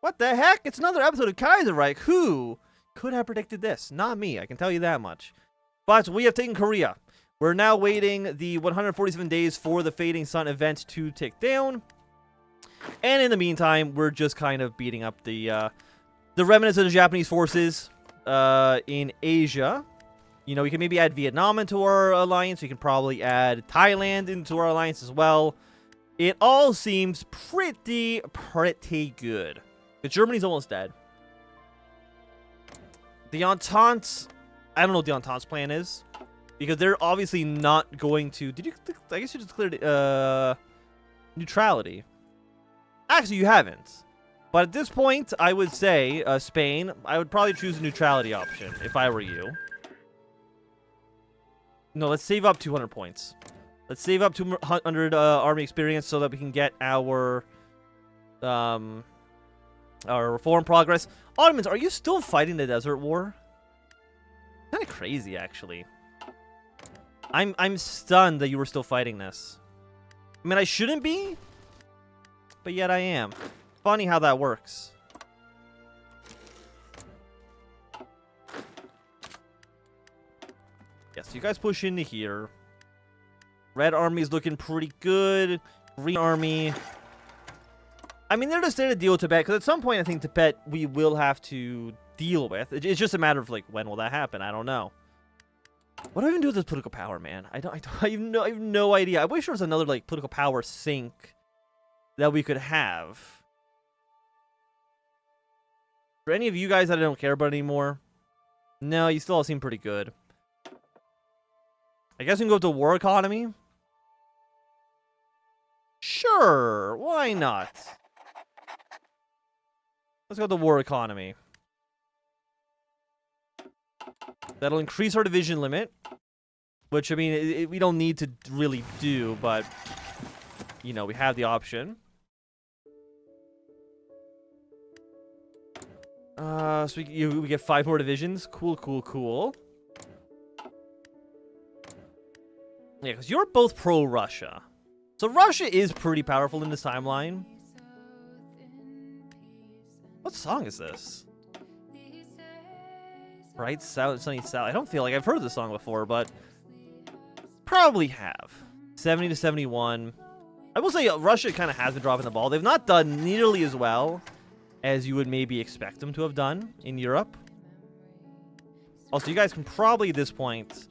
What the heck? It's another episode of Kaiserreich. Who could have predicted this? Not me, I can tell you that much. But we have taken Korea. We're now waiting the 147 days for the Fading Sun event to tick down. And in the meantime, we're just kind of beating up the remnants of the Japanese forces in Asia. You know, we can maybe add Vietnam into our alliance. We can probably add Thailand into our alliance as well. It all seems pretty good. But Germany's almost dead. The Entente, I don't know what the Entente's plan is. Because they're obviously not going to... I guess you just declared neutrality. Actually, you haven't. But at this point, I would say, Spain, I would probably choose the neutrality option if I were you. No, let's save up 200 points. Let's save up 200 army experience so that we can get our reform progress. Ottomans, are you still fighting the Desert War? Kind of crazy, actually. I'm stunned that you were still fighting this. I mean, I shouldn't be, but yet I am. Funny how that works. Yes, so you guys push into here. Red Army's looking pretty good. Green Army. I mean, they're just there to deal with Tibet, because at some point, I think Tibet we will have to deal with. It's just a matter of, like, when will that happen? I don't know. What do I even do with this political power, man? I have no idea. I wish there was another, like, political power sink that we could have. For any of you guys that I don't care about anymore, no, you still all seem pretty good. I guess we can go to war economy. Sure, why not? Let's go to war economy. That'll increase our division limit, which, I mean, we don't need to really do, but, you know, we have the option. So we get 5 more divisions. Cool. Yeah, because you're both pro-Russia. So Russia is pretty powerful in this timeline. What song is this? Bright South, Sunny South. I don't feel like I've heard this song before, but probably have. 70 to 71. I will say Russia kind of has been dropping the ball. They've not done nearly as well as you would maybe expect them to have done in Europe. Also, you guys can probably at this point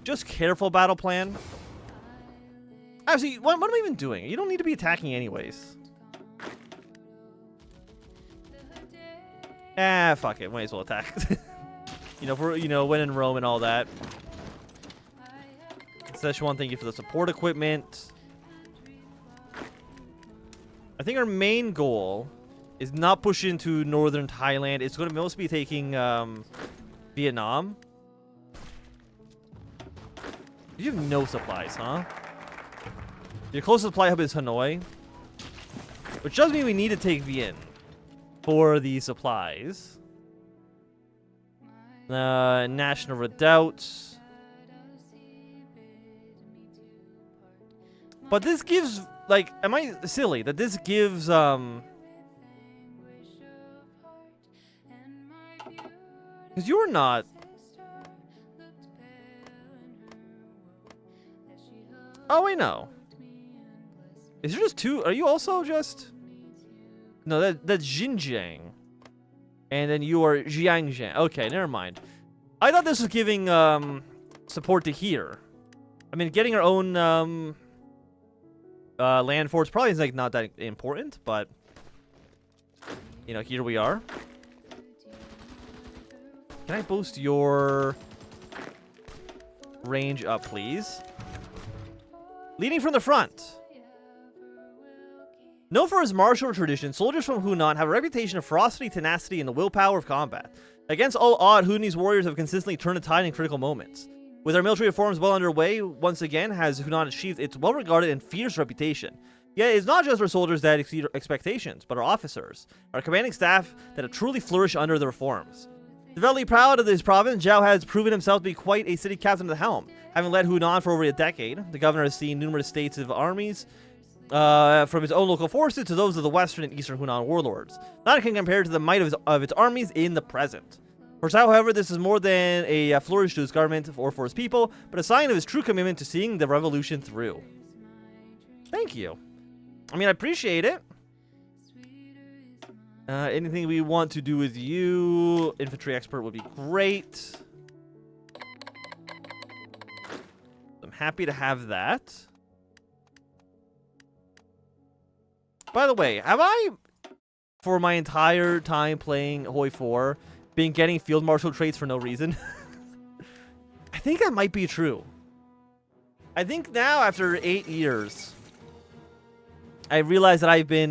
just careful battle plan. Actually, what am I even doing? You don't need to be attacking anyways. Ah, fuck it. Might as well attack. You know, for when in Rome and all that. Szechuan, thank you for the support equipment. I think our main goal is not push into northern Thailand. It's going to mostly be taking Vietnam. You have no supplies, huh? Your closest supply hub is Hanoi. Which does mean we need to take Vietnam for the supplies. National Redoubts. But this gives, like, am I silly that this gives, because you're not. Oh, wait, no. Is there just 2? Are you also just? No, that's Xinjiang. And then you are Jiangjiang. Okay, never mind. I thought this was giving support to here. I mean, getting our own land forts probably is like not that important, but you know, here we are. Can I boost your range up, please? Leading from the front. Known for his martial tradition, soldiers from Hunan have a reputation of ferocity, tenacity, and the willpower of combat. Against all odds, Hunanese warriors have consistently turned the tide in critical moments. With our military reforms well underway, once again has Hunan achieved its well-regarded and fierce reputation. Yet it's not just our soldiers that exceed expectations, but our officers, our commanding staff that have truly flourished under the reforms. Devoutly proud of this province, Zhao has proven himself to be quite a city captain at the helm. Having led Hunan for over a decade, the governor has seen numerous states of armies from its own local forces to those of the Western and Eastern Hunan warlords. None can compare to the might of its armies in the present. For Cao, however, this is more than a flourish to his government or for his people, but a sign of his true commitment to seeing the revolution through. Thank you. I mean, I appreciate it. Anything we want to do with you, infantry expert, would be great. I'm happy to have that. By the way, have I, for my entire time playing Hoi 4, been getting field marshal traits for no reason? I think that might be true. I think now, after 8 years, I realize that I've been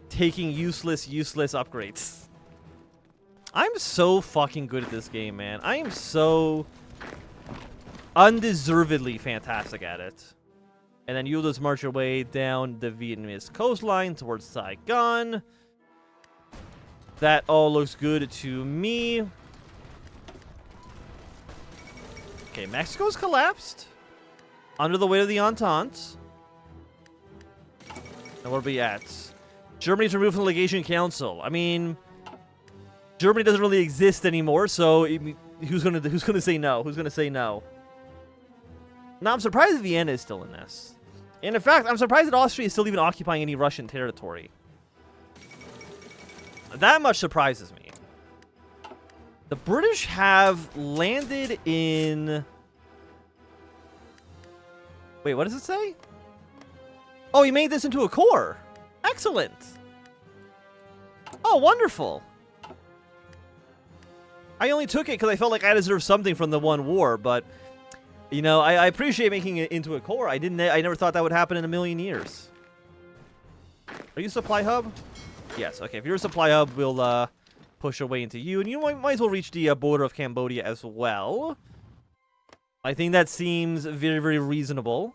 taking useless upgrades. I'm so fucking good at this game, man. I am so undeservedly fantastic at it. And then you'll just march your way down the Vietnamese coastline towards Saigon. That all looks good to me. Okay, Mexico's collapsed under the weight of the Entente. And where are we at? Germany's removed from the Legation Council. I mean, Germany doesn't really exist anymore, so who's gonna say no? Who's gonna say no? Now, I'm surprised that Vienna is still in this. And in fact, I'm surprised that Austria is still even occupying any Russian territory. That much surprises me. The British have landed in... Wait, what does it say? Oh, he made this into a core. Excellent. Oh, wonderful. I only took it because I felt like I deserved something from the one war, but... You know, I appreciate making it into a core. I never thought that would happen in a million years. Are you a supply hub? Yes. Okay. If you're a supply hub, we'll push our way into you, and you might as well reach the border of Cambodia as well. I think that seems very, very reasonable.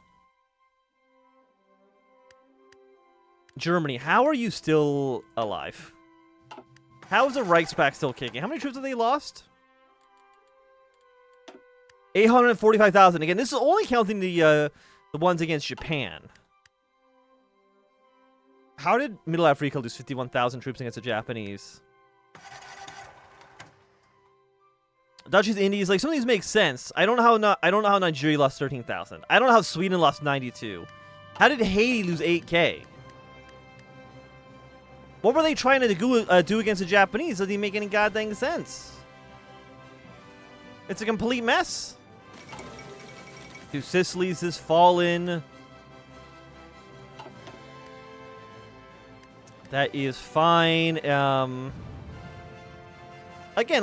Germany, how are you still alive? How is the Reichspakt still kicking? How many troops have they lost? 845,000. Again, this is only counting the ones against Japan. How did Middle Africa lose 51,000 troops against the Japanese? Dutch East Indies, like some of these make sense. I don't know how Nigeria lost 13,000. I don't know how Sweden lost 92. How did Haiti lose 8K? What were they trying to do against the Japanese? Doesn't even make any goddamn sense. It's a complete mess. Two Sicilies has fallen. That is fine. Again,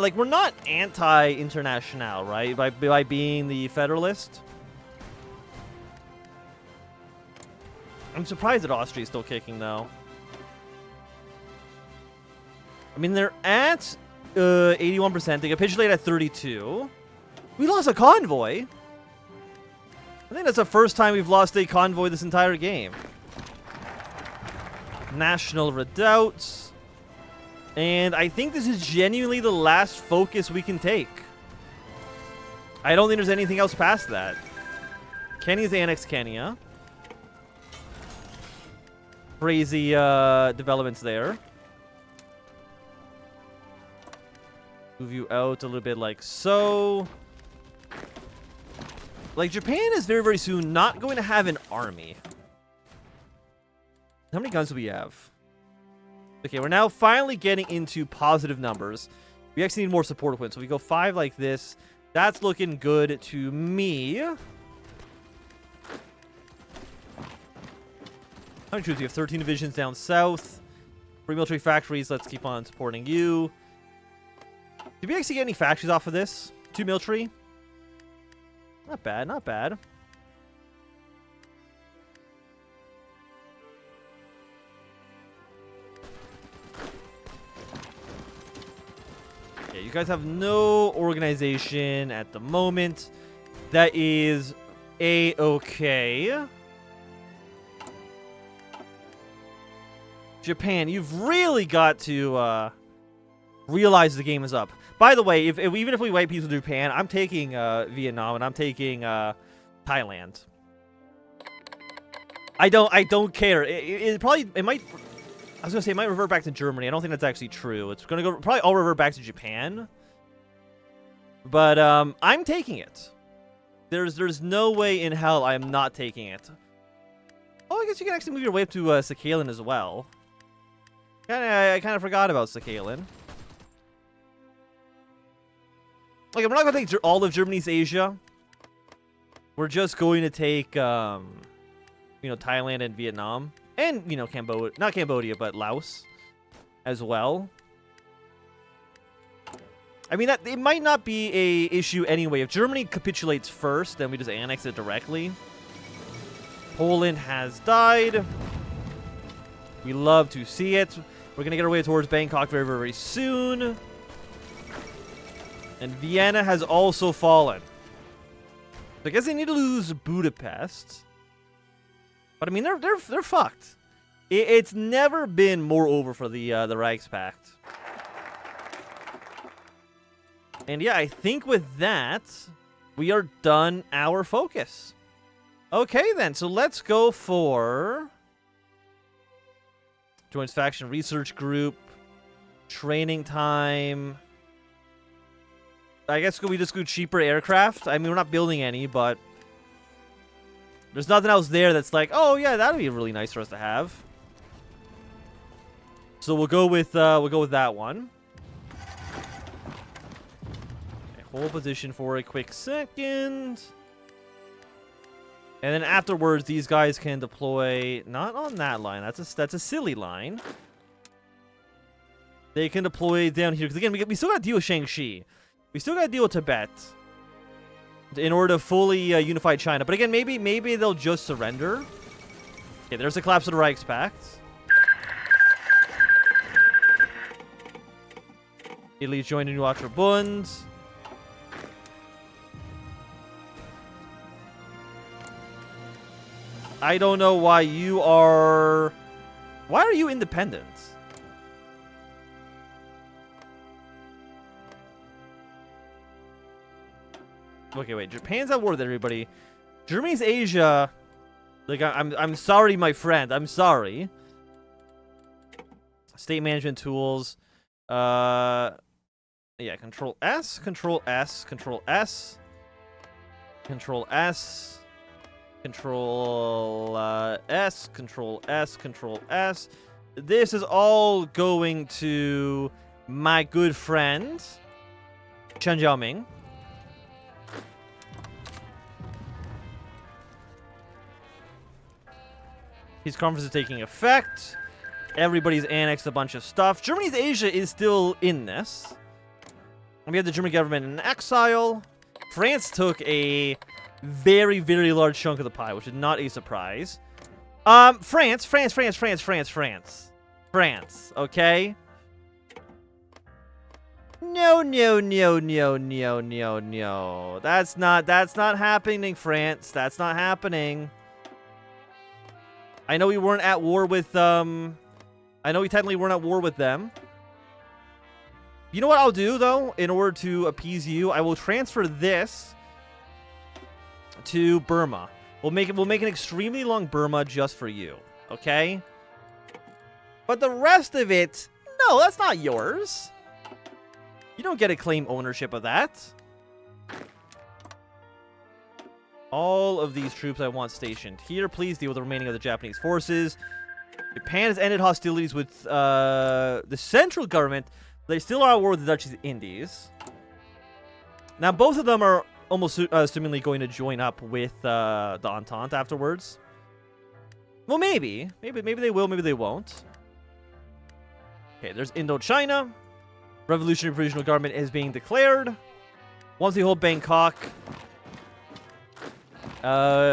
like, we're not anti-international, right? By being the Federalist. I'm surprised that Austria's still kicking, though. I mean, they're at 81%. They capitulate at 32. We lost a convoy. I think that's the first time we've lost a convoy this entire game. National redoubts. And I think this is genuinely the last focus we can take. I don't think there's anything else past that. Kenya's annexed Kenya. Crazy developments there. Move you out a little bit like so. Like, Japan is very, very soon not going to have an army. How many guns do we have? Okay, we're now finally getting into positive numbers. We actually need more support points. So we go 5 like this. That's looking good to me. How many troops? We have 13 divisions down south. 3 military factories. Let's keep on supporting you. Did we actually get any factories off of this? 2 military? Not bad, not bad. Yeah, you guys have no organization at the moment. That is A-okay. Japan, you've really got to realize the game is up. By the way, even if we wipe peace with Japan, I'm taking Vietnam and I'm taking Thailand. I don't care. It probably, it might, I was gonna say it might revert back to Germany. I don't think that's actually true. It's gonna go, probably all revert back to Japan. But, I'm taking it. There's no way in hell I am not taking it. Oh, I guess you can actually move your way up to, Sakhalin as well. I kind of forgot about Sakhalin. Like, we're not going to take all of Germany's Asia. We're just going to take, you know, Thailand and Vietnam. And, you know, Cambodia. Not Cambodia, but Laos as well. I mean, that it might not be a issue anyway. If Germany capitulates first, then we just annex it directly. Poland has died. We love to see it. We're going to get our way towards Bangkok very, very soon. And Vienna has also fallen. So I guess they need to lose Budapest. But I mean, they're fucked. It's never been more over for the Reichspakt. And yeah, I think with that, we are done our focus. Okay then, so let's go for joins faction research group, training time. I guess we just go cheaper aircraft. I mean, we're not building any, but there's nothing else there that's like, oh yeah, that'd be really nice for us to have. So we'll go with that one. Okay, hold position for a quick second. And then afterwards, these guys can deploy not on that line. That's a silly line. They can deploy down here because again, we still got to deal with Shaanxi. We still got to deal with Tibet in order to fully unify China. But again, maybe they'll just surrender. Okay, there's the collapse of the Reichspakt. Italy joined the New Bund. I don't know why you are... Why are you independent? Okay, wait. Japan's at war with everybody. Germany's Asia. Like, I'm sorry, my friend. I'm sorry. State management tools. Yeah, Control S, Control S, Control S, Control S, Control S, Control S, Control S. This is all going to my good friend Chen Jiaoming. His conference is taking effect. Everybody's annexed a bunch of stuff. Germany's Asia is still in this. And we have the German government in exile. France took a very, very large chunk of the pie, which is not a surprise. France, okay? No. That's not happening, France. That's not happening. I know we weren't at war with, I know we technically weren't at war with them. You know what I'll do, though, in order to appease you? I will transfer this to Burma. We'll make an extremely long Burma just for you, okay? But the rest of it, no, that's not yours. You don't get to claim ownership of that. All of these troops I want stationed here. Please deal with the remaining of the Japanese forces. Japan has ended hostilities with the central government. They still are at war with the Dutch East Indies. Now, both of them are almost seemingly going to join up with the Entente afterwards. Well, maybe. Maybe they will, maybe they won't. Okay, there's Indochina. Revolutionary Provisional Government is being declared. Once we hold Bangkok,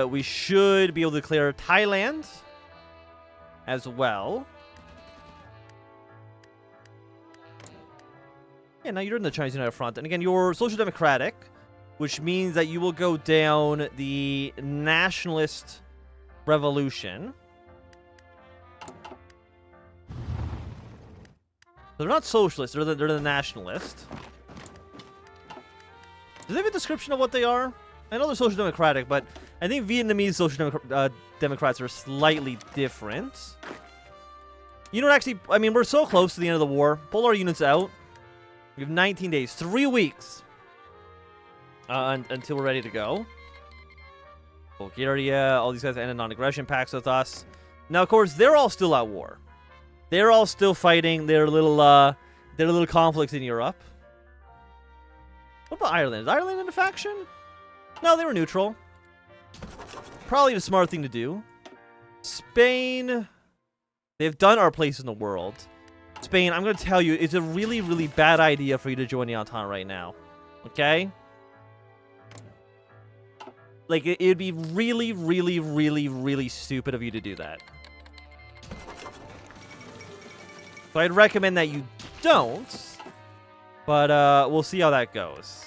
we should be able to declare Thailand as well. Yeah, now you're in the Chinese United Front. And again, you're Social Democratic, which means that you will go down the nationalist revolution. They're not socialists, they're the nationalist. Do they have a description of what they are? I know they're Social Democratic, but I think Vietnamese social democrats are slightly different. You know what, actually, I mean, we're so close to the end of the war. Pull our units out. We have 19 days, 3 weeks until we're ready to go. Bulgaria, all these guys ended non-aggression pacts with us. Now, of course, they're all still at war. They're all still fighting their little conflicts in Europe. What about Ireland? Is Ireland in a faction? No, they were neutral. Probably the smart thing to do. Spain. They've done our place in the world. Spain, I'm going to tell you, it's a really, really bad idea for you to join the Entente right now. Okay? Like, it'd be really, really, really, really stupid of you to do that. So I'd recommend that you don't. But we'll see how that goes.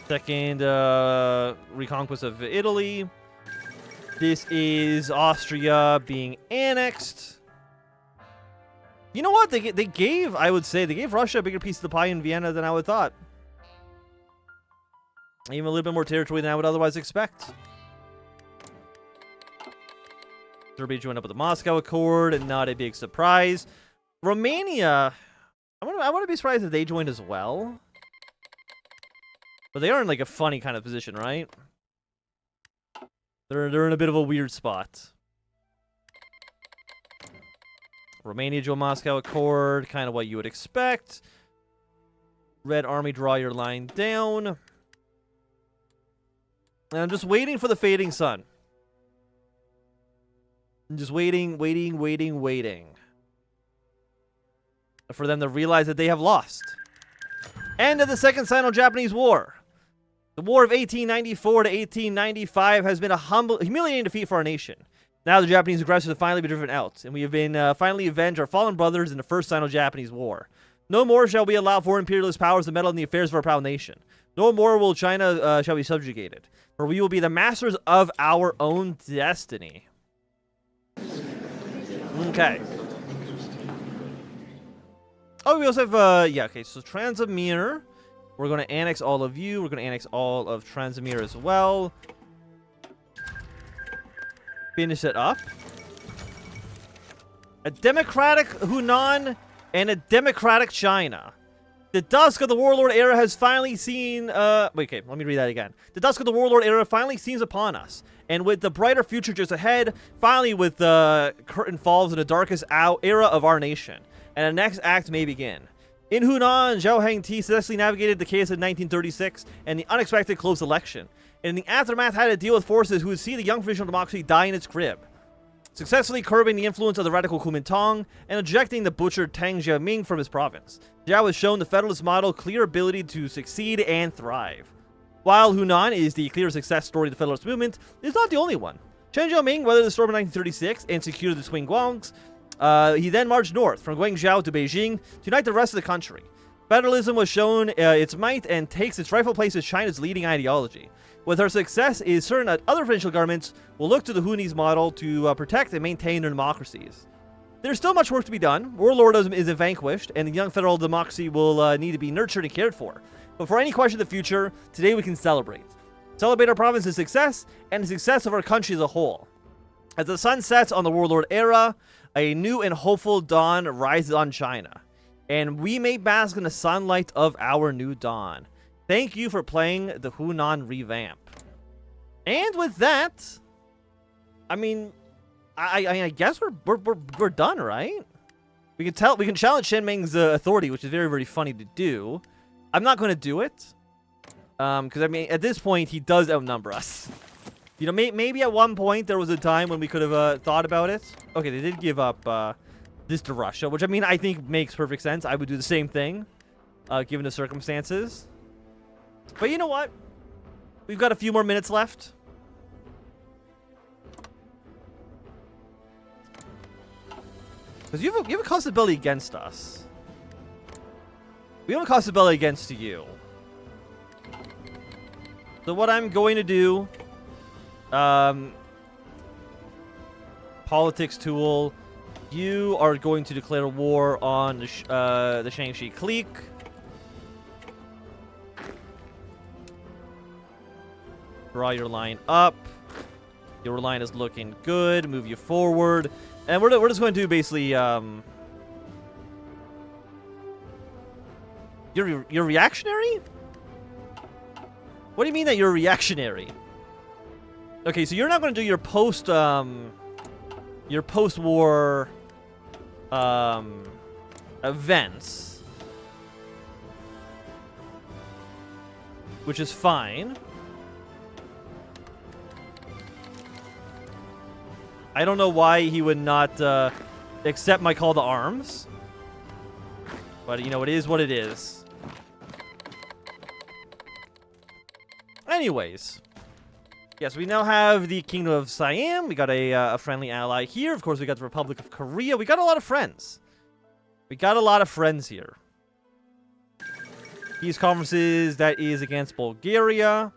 Second reconquest of Italy. This is Austria being annexed. You know what? They gave, I would say, they gave Russia a bigger piece of the pie in Vienna than I would have thought. Even a little bit more territory than I would otherwise expect. Serbia joined up with the Moscow Accord, and not a big surprise. Romania, I wouldn't be surprised if they joined as well. But they are in like a funny kind of position, right? They're in a bit of a weird spot. Romania joined Moscow Accord, kind of what you would expect. Red Army, draw your line down. And I'm just waiting for the fading sun. I'm just waiting for them to realize that they have lost. End of the Second Sino-Japanese War. The War of 1894 to 1895 has been a humiliating defeat for our nation. Now the Japanese aggressors have finally been driven out, and we have been finally avenged our fallen brothers in the First Sino-Japanese War. No more shall we allow foreign imperialist powers to meddle in the affairs of our proud nation. No more will China shall be subjugated, for we will be the masters of our own destiny. Okay. Oh, we also have, yeah, okay, so Transamir. We're going to annex all of you. We're going to annex all of Transamir as well. Finish it up. A democratic Hunan and a democratic China. The dusk of the warlord era has finally seen, wait, okay, let me read that again. The dusk of the warlord era finally seems upon us. And with the brighter future just ahead, finally with the curtain falls in the darkest era of our nation. And the next act may begin. In Hunan, Zhao Hengti successfully navigated the chaos of 1936 and the unexpected close election. And in the aftermath had to deal with forces who would see the young provisional democracy die in its crib. Successfully curbing the influence of the radical Kuomintang and ejecting the butchered Tang Jiaming from his province. Zhao has shown the Federalist model clear ability to succeed and thrive. While Hunan is the clear success story of the Federalist movement, it is not the only one. Chen Jiaming weathered the storm in 1936 and secured the Swing-Guangs. He then marched north from Guangzhou to Beijing to unite the rest of the country. Federalism was shown its might and takes its rightful place as China's leading ideology. With her success, it is certain that other provincial governments will look to the Hunese model to protect and maintain their democracies. There's still much work to be done. Warlordism isn't vanquished, and the young federal democracy will need to be nurtured and cared for. But for any question of the future, today we can celebrate. Celebrate our province's success and the success of our country as a whole. As the sun sets on the warlord era, a new and hopeful dawn rises on China. And we may bask in the sunlight of our new dawn. Thank you for playing the Hunan revamp. And with that, I mean, I guess we're done, right? We can challenge Shen Meng's authority, which is very, very funny to do. I'm not going to do it. Because, I mean, at this point, he does outnumber us. You know, maybe at one point there was a time when we could have thought about it. Okay, they did give up this to Russia, which, I mean, I think makes perfect sense. I would do the same thing, given the circumstances. But you know what? We've got a few more minutes left. Because you have a cost ability against us. We have a cost ability against you. So what I'm going to do... politics tool. You are going to declare war on the Shangxi clique. Draw your line up. Your line is looking good. Move you forward. And we're just going to do basically, You're reactionary? What do you mean that you're reactionary? Okay, so you're not going to do your post-war, events. Which is fine. I don't know why he would not accept my call to arms. But, you know, it is what it is. Anyways. Yes, we now have the Kingdom of Siam. We got a friendly ally here. Of course, we got the Republic of Korea. We got a lot of friends. We got a lot of friends here. Peace conferences, that is against Bulgaria.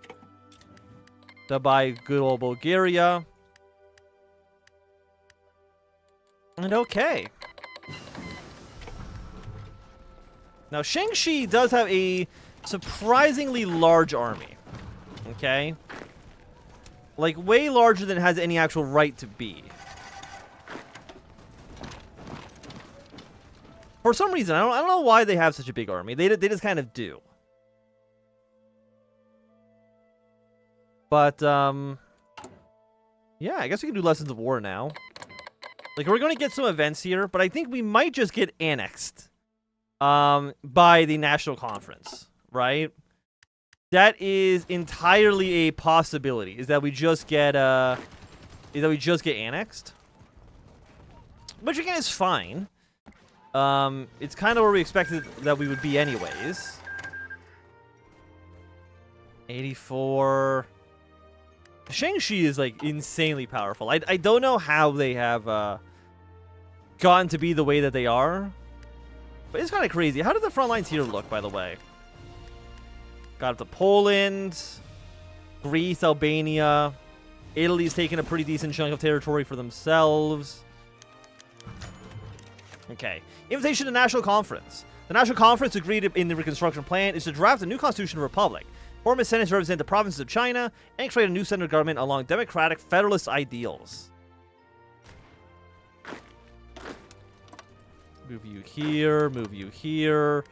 Done by good old Bulgaria. And okay. Now, Shang-Chi does have a surprisingly large army. Okay? Like, way larger than it has any actual right to be. For some reason, I don't know why they have such a big army. They just kind of do. But, yeah, I guess we can do Lessons of War now. Like, we're going to get some events here, but I think we might just get annexed. By the National Conference, right? That is entirely a possibility. Is that we just get annexed? Which again is fine. It's kind of where we expected that we would be anyways. 84. Shang-Chi is like insanely powerful. I don't know how they have gotten to be the way that they are. But it's kind of crazy. How do the front lines here look, by the way? Got up to Poland, Greece, Albania. Italy's taking a pretty decent chunk of territory for themselves. Okay. Invitation to National Conference. The National Conference agreed in the Reconstruction Plan is to draft a new constitution of the Republic, form a Senate to represent the provinces of China, and create a new central government along democratic federalist ideals. Move you here, move you here.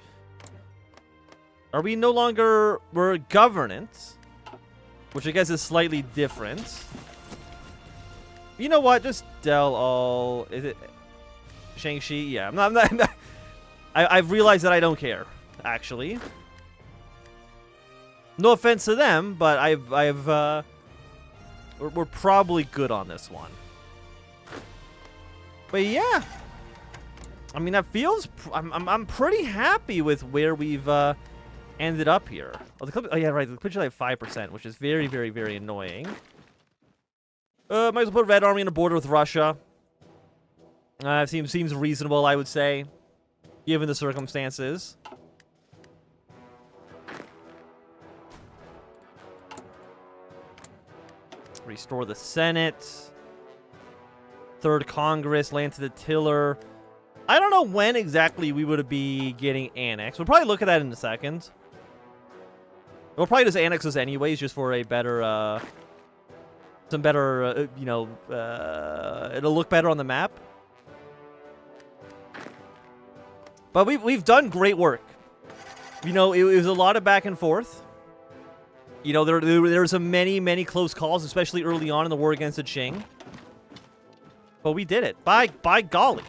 Are we no longer... We're governance, which I guess is slightly different. You know what? Just Del all... Is it... Shang-Chi? Yeah, I'm not I've realized that I don't care, actually. No offense to them, but we're probably good on this one. But yeah. I mean, that feels... I'm pretty happy with where we've ended up here. Oh, yeah, right. The capitulate 5%, which is very, very, very annoying. Might as well put Red Army on the border with Russia. Seems reasonable, I would say, given the circumstances. Restore the Senate. Third Congress, land to the tiller. I don't know when exactly we would be getting annexed. We'll probably look at that in a second. We'll probably just annex us anyways, just for a better, some better, you know, it'll look better on the map. But we've done great work. You know, it was a lot of back and forth. You know, there were some many close calls, especially early on in the war against the Qing. But we did it. By golly.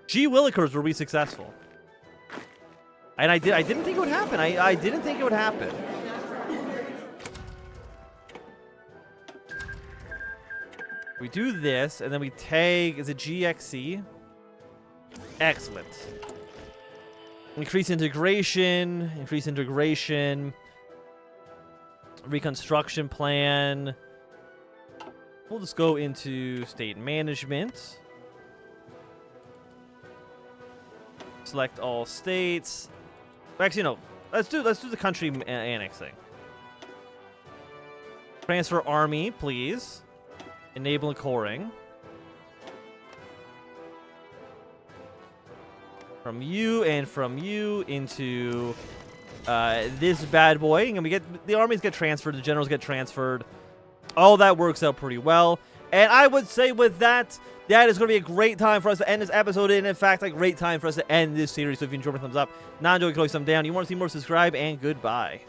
Gee willikers, were we successful. And I didn't think it would happen. I didn't think it would happen. We do this, and then we tag... Is it GXC? Excellent. Increase integration. Increase integration. Reconstruction plan. We'll just go into state management. Select all states. Actually, no. Let's do the country annexing. Transfer army, please. Enable coring. From you and from you into this bad boy. And we get the armies get transferred, the generals get transferred. All that works out pretty well. And I would say with that, that is going to be a great time for us to end this episode. And in fact, a great time for us to end this series. So if you enjoyed, thumbs up. Not enjoyed, click thumbs down. You want to see more, subscribe, and goodbye.